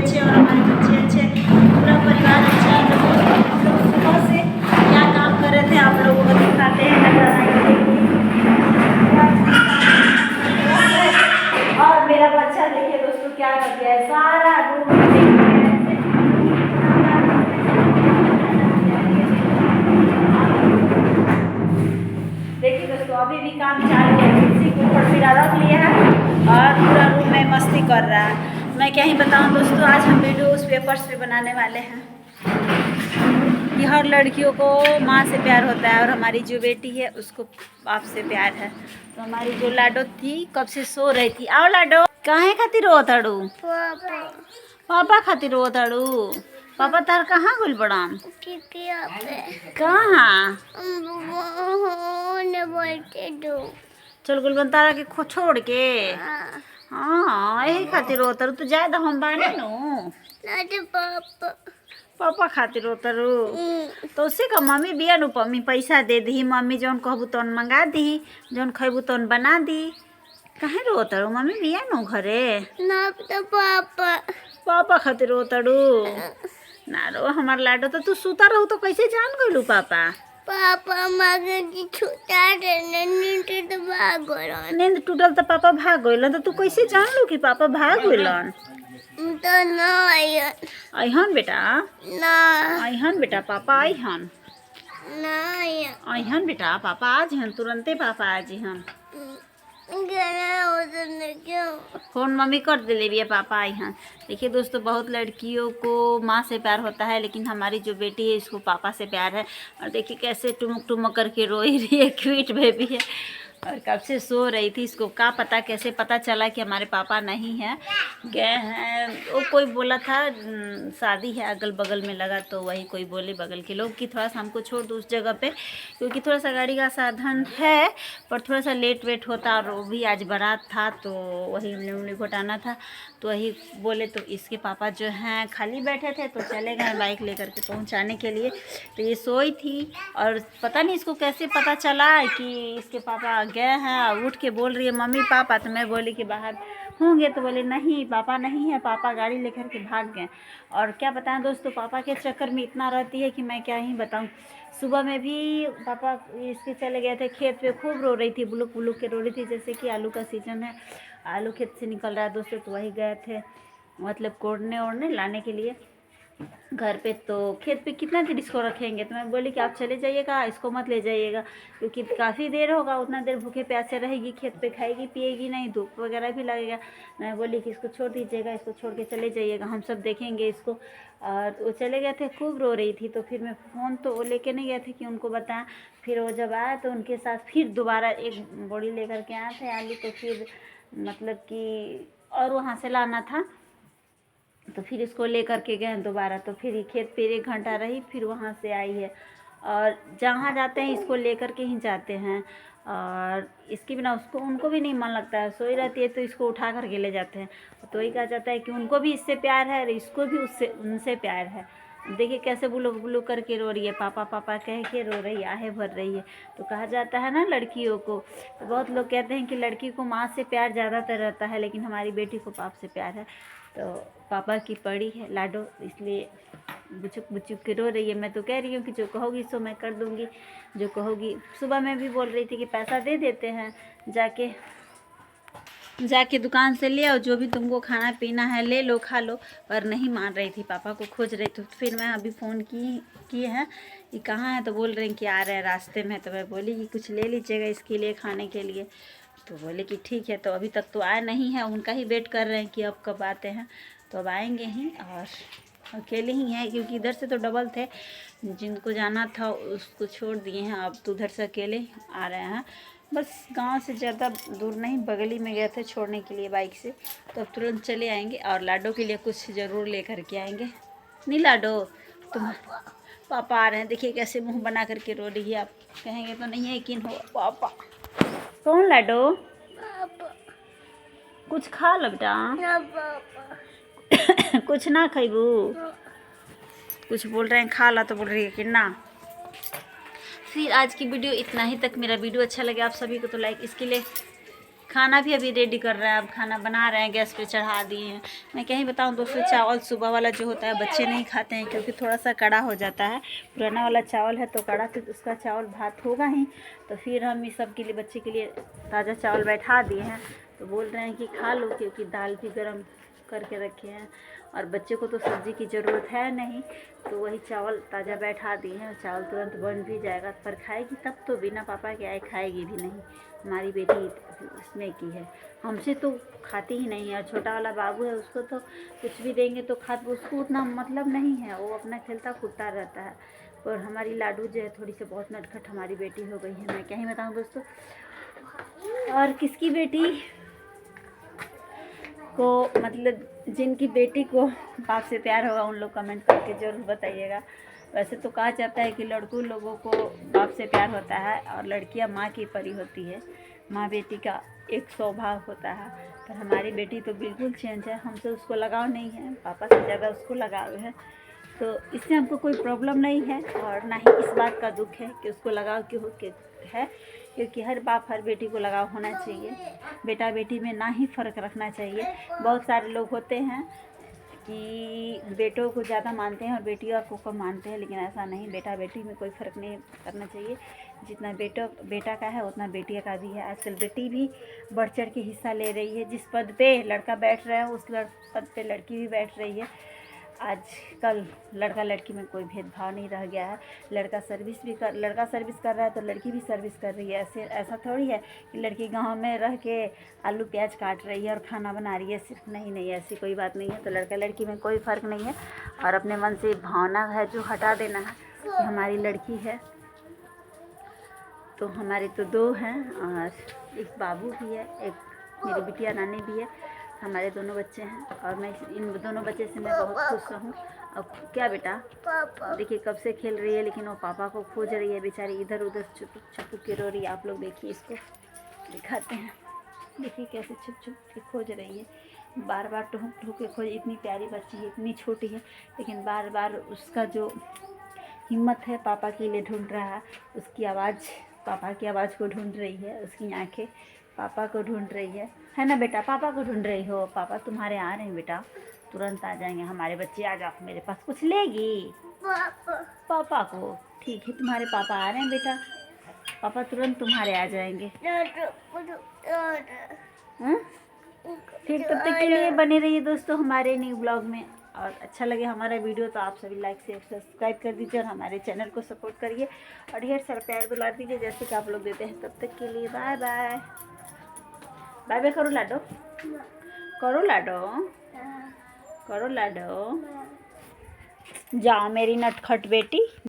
अच्छे और हमारे बच्चे अच्छे, पूरा परिवार अच्छा है। हम लोग सुबह से क्या काम कर रहे थे आप लोगों को दिखाते हैं और मेरा बच्चा देखिए दोस्तों क्या कर दिया है, सारा रूम देखिए दोस्तों अभी भी काम चालू है। कुर्सी के ऊपर फिर रख लिया है और पूरा रूम में मस्ती कर रहा है। मैं क्या ही बताऊं दोस्तों, आज हम वीडियो उस पेपर से बनाने वाले हैं कि हर लड़कियों को माँ से प्यार होता है और हमारी जो बेटी है उसको बाप से प्यार है। तो हमारी जो लाडो थी कब से सो रही थी। आओ लाडो, काहे खातिर रो ताड़ू? पापा खातिर रो ताड़ू? पापा तार कहाँ गुल बड़ा? कहाँ? चल गुलबन तारा के छोड़ के। हाँ यही खातिर रो तारू, तो ज्यादा हम बाने नु पापा खातिर रो तारू। तो उसे का मम्मी बिया नु, मम्मी पैसा दे दी, मम्मी जौन कहबू तौन मंगा दी, जौन खैबू तौन बना दी। कहे रो तारू? मम्मी बिया नु घरे ना, तो पापा खातिर रो तारू ना रो हमार लाडो। तो तू सुता रहू तो कैसे जान गइलू पापा? पापा मगर छूटा नींद भाग गइलन। नींद टूटल तो पापा भाग गइलन, तो तू कैसे जान लू कि पापा भाग गइलन? तो ना आइहन बेटा, ना आइहन बेटा, पापा आइहन ना, आइहन बेटा, पापा आज हन, तुरंते पापा आज हन। फोन मम्मी कर दे ले भैया, पापा आई हैं। देखिए दोस्तों बहुत लड़कियों को माँ से प्यार होता है, लेकिन हमारी जो बेटी है इसको पापा से प्यार है। और देखिए कैसे टुमुक टुमुक करके रो ही रही है, क्यूट बेबी है और कब से सो रही थी। इसको क्या पता कैसे पता चला कि हमारे पापा नहीं हैं, गए हैं। वो कोई बोला था शादी है अगल बगल में लगा, तो वही कोई बोले बगल के लोग कि थोड़ा सा हमको छोड़ दो उस जगह पे, क्योंकि थोड़ा सा गाड़ी का साधन है पर थोड़ा सा लेट वेट होता। और वो भी आज बारात था तो वही उंगली घुटाना था, तो वही बोले। तो इसके पापा जो हैं खाली बैठे थे तो चले गए बाइक लेकर के पहुंचाने के लिए। तो ये सोई थी और पता नहीं इसको कैसे पता चला कि इसके पापा गए हैं। उठ के बोल रही है मम्मी पापा, तो मैं बोली कि बाहर होंगे, तो बोले नहीं पापा नहीं है, पापा गाड़ी लेकर के भाग गए। और क्या बताएं दोस्तों, पापा के चक्कर में इतना रहती है कि मैं क्या ही बताऊं। सुबह में भी पापा इसके चले गए थे खेत पे, खूब रो रही थी, बुलुक बुलुक के रो रही थी, जैसे कि आलू का सीजन है, आलू खेत से निकल रहा है दोस्तों। तो वही गए थे मतलब कोड़ने ओढ़ने लाने के लिए घर पे। तो खेत पे कितना देर इसको रखेंगे, तो मैं बोली कि आप चले जाइएगा, इसको मत ले जाइएगा, क्योंकि काफ़ी देर होगा, उतना देर भूखे प्यासे रहेगी खेत पे, खाएगी पिएगी नहीं, धूप वगैरह भी लगेगा। मैं बोली कि इसको छोड़ दीजिएगा, इसको छोड़ के चले जाइएगा, हम सब देखेंगे इसको। और वो चले गए थे, खूब रो रही थी। तो फिर मैं फ़ोन तो वो लेके नहीं गए थे कि उनको बताएं। फिर वो जब आया तो उनके साथ फिर दोबारा एक बोरी लेकर के आए थे आलू, तो फिर मतलब कि और वहाँ से लाना था, तो फिर इसको लेकर के गए दोबारा। तो फिर ये खेत पे 1 घंटा रही, फिर वहाँ से आई है। और जहाँ जाते हैं इसको लेकर के ही जाते हैं, और इसके बिना उसको उनको भी नहीं मन लगता है, सोई रहती है तो इसको उठा करके ले जाते हैं। तो वही कहा जाता है कि उनको भी इससे प्यार है और इसको भी उससे उनसे प्यार है। देखिए कैसे बुलुक बुलुक करके रो रही है, पापा पापा कह के रो रही है, आहे भर रही है। तो कहा जाता है ना लड़कियों को, तो बहुत लोग कहते हैं कि लड़की को माँ से प्यार ज़्यादातर रहता है, लेकिन हमारी बेटी को पाप से प्यार है। तो पापा की पड़ी है लाडो, इसलिए बुचुक बुचुक के रो रही है। मैं तो कह रही हूँ कि जो कहोगी सो मैं कर दूँगी, जो कहोगी। सुबह मैं भी बोल रही थी कि पैसा दे देते हैं, जाके दुकान से ले आओ, जो भी तुमको खाना पीना है ले लो खा लो। पर नहीं मान रही थी, पापा को खोज रही थी। फिर मैं अभी फ़ोन किए हैं कि कहाँ है, तो बोल रहे हैं कि आ रहे हैं रास्ते में। तो मैं बोली कि कुछ ले लीजिएगा इसके लिए खाने के लिए, तो बोले कि ठीक है। तो अभी तक तो आए नहीं हैं, उनका ही वेट कर रहे हैं कि अब कब आते हैं। तो अब आएंगे ही, और अकेले ही हैं क्योंकि इधर से तो डबल थे, जिनको जाना था उसको छोड़ दिए हैं। अब तो उधर से अकेले आ रहे हैं, बस गांव से ज़्यादा दूर नहीं, बगली में गए थे छोड़ने के लिए बाइक से। तो अब तुरंत चले आएंगे और लाडो के लिए कुछ ज़रूर ले करके आएंगे। नहीं लाडो, तुम पापा आ रहे हैं, देखिए कैसे मुँह बना करके रो रही है। आप कहेंगे तो नहीं है कि हो पापा। कौन लाडो? पापा। कुछ खा लो बेटा। ना पापा। कुछ ना खैबू? कुछ बोल रहे हैं खा ला, तो बोल रही है कि ना। फिर आज की वीडियो इतना ही तक। मेरा वीडियो अच्छा लगे आप सभी को तो लाइक इसके लिए खाना भी अभी रेडी कर रहे हैं, अब खाना बना रहे हैं, गैस पे चढ़ा दिए हैं। मैं क्या ही बताऊँ दोस्तों, चावल सुबह वाला जो होता है बच्चे नहीं खाते हैं क्योंकि थोड़ा सा कड़ा हो जाता है। पुराना वाला चावल है तो कड़ा, तो उसका चावल भात होगा ही। तो फिर हम इस सब के लिए, बच्चे के लिए ताज़ा चावल बैठा दिए हैं। तो बोल रहे हैं कि खा लो, क्योंकि दाल भी गर्म करके रखे हैं और बच्चे को तो सब्ज़ी की ज़रूरत है नहीं, तो वही चावल ताज़ा बैठा दिए हैं। चावल तुरंत बन भी जाएगा, पर खाएगी तब तो, बिना पापा के आए खाएगी भी नहीं। हमारी बेटी इसमें की है, हमसे तो खाती ही नहीं है। और छोटा वाला बाबू है, उसको तो कुछ भी देंगे तो खा, उसको उतना मतलब नहीं है, वो अपना खेलता कूदता रहता है। और हमारी लाडू जो है थोड़ी सी बहुत नटखट हमारी बेटी हो गई है, मैं क्या ही बताऊँ दोस्तों। और किसकी बेटी को, मतलब जिनकी बेटी को बाप से प्यार होगा उन लोग कमेंट करके ज़रूर बताइएगा। वैसे तो कहा जाता है कि लड़कों लोगों को बाप से प्यार होता है और लड़कियां माँ की परी होती है, माँ बेटी का एक स्वभाव होता है। पर हमारी बेटी तो बिल्कुल चेंज है, हमसे उसको लगाव नहीं है, पापा से ज़्यादा उसको लगाव है। तो इससे हमको कोई प्रॉब्लम नहीं है और ना ही इस बात का दुख है कि उसको लगाव क्यों है, क्योंकि हर बाप हर बेटी को लगाव होना चाहिए। बेटा बेटी में ना ही फ़र्क रखना चाहिए। बहुत सारे लोग होते हैं कि बेटों को ज़्यादा मानते हैं और बेटियों को कम मानते हैं, लेकिन ऐसा नहीं, बेटा बेटी में कोई फ़र्क नहीं करना चाहिए। जितना बेटा का है उतना बेटिया का भी है। आजकल बेटी भी बढ़ चढ़ के हिस्सा ले रही है। जिस पद पे लड़का बैठ रहा है उस पद पे लड़की भी बैठ रही है। आजकल लड़का लड़की में कोई भेदभाव नहीं रह गया है। लड़का सर्विस कर रहा है तो लड़की भी सर्विस कर रही है। ऐसा थोड़ी है कि लड़की गांव में रह के आलू प्याज काट रही है और खाना बना रही है सिर्फ, नहीं, ऐसी कोई बात नहीं है। तो लड़का लड़की में कोई फ़र्क नहीं है और अपने मन से भावना है जो हटा देना है कि हमारी लड़की है। तो हमारे तो 2 हैं और एक बाबू भी है, एक मेरी बिटिया रानी भी है। हमारे दोनों बच्चे हैं और मैं इन दोनों बच्चे से मैं बहुत खुश हूँ। अब क्या बेटा, देखिए कब से खेल रही है लेकिन वो पापा को खोज रही है बेचारी, इधर उधर छुप के रो रही है। आप लोग देखिए, इसको दिखाते हैं, देखिए कैसे छुप के खोज रही है, बार बार टूक के खोज। इतनी प्यारी बच्ची है, इतनी छोटी है, लेकिन बार बार उसका जो हिम्मत है पापा के लिए ढूंढ रहा है। उसकी आवाज़ पापा की आवाज़ को ढूंढ रही है, उसकी आंखें पापा को ढूंढ रही है ना बेटा, पापा को ढूंढ रही हो। पापा तुम्हारे आ रहे हैं बेटा, तुरंत आ जाएंगे हमारे बच्चे। आ जाओ मेरे पास, कुछ लेगी पापा को, ठीक है तुम्हारे पापा आ रहे हैं बेटा, पापा तुरंत तुम्हारे आ जाएंगे। फिर तब तक के लिए बने रहिए दोस्तों हमारे न्यू ब्लॉग में। और अच्छा लगे हमारा वीडियो तो आप सभी लाइक शेयर सब्सक्राइब कर दीजिए और हमारे चैनल को सपोर्ट करिए और ढेर सारा प्यार दुलार दीजिए जैसे कि आप लोग देते हैं। तब तक के लिए बाय बाय। बाय बाय करो लाडो, करो लाडो, करो लाडो। जाओ मेरी नटखट बेटी।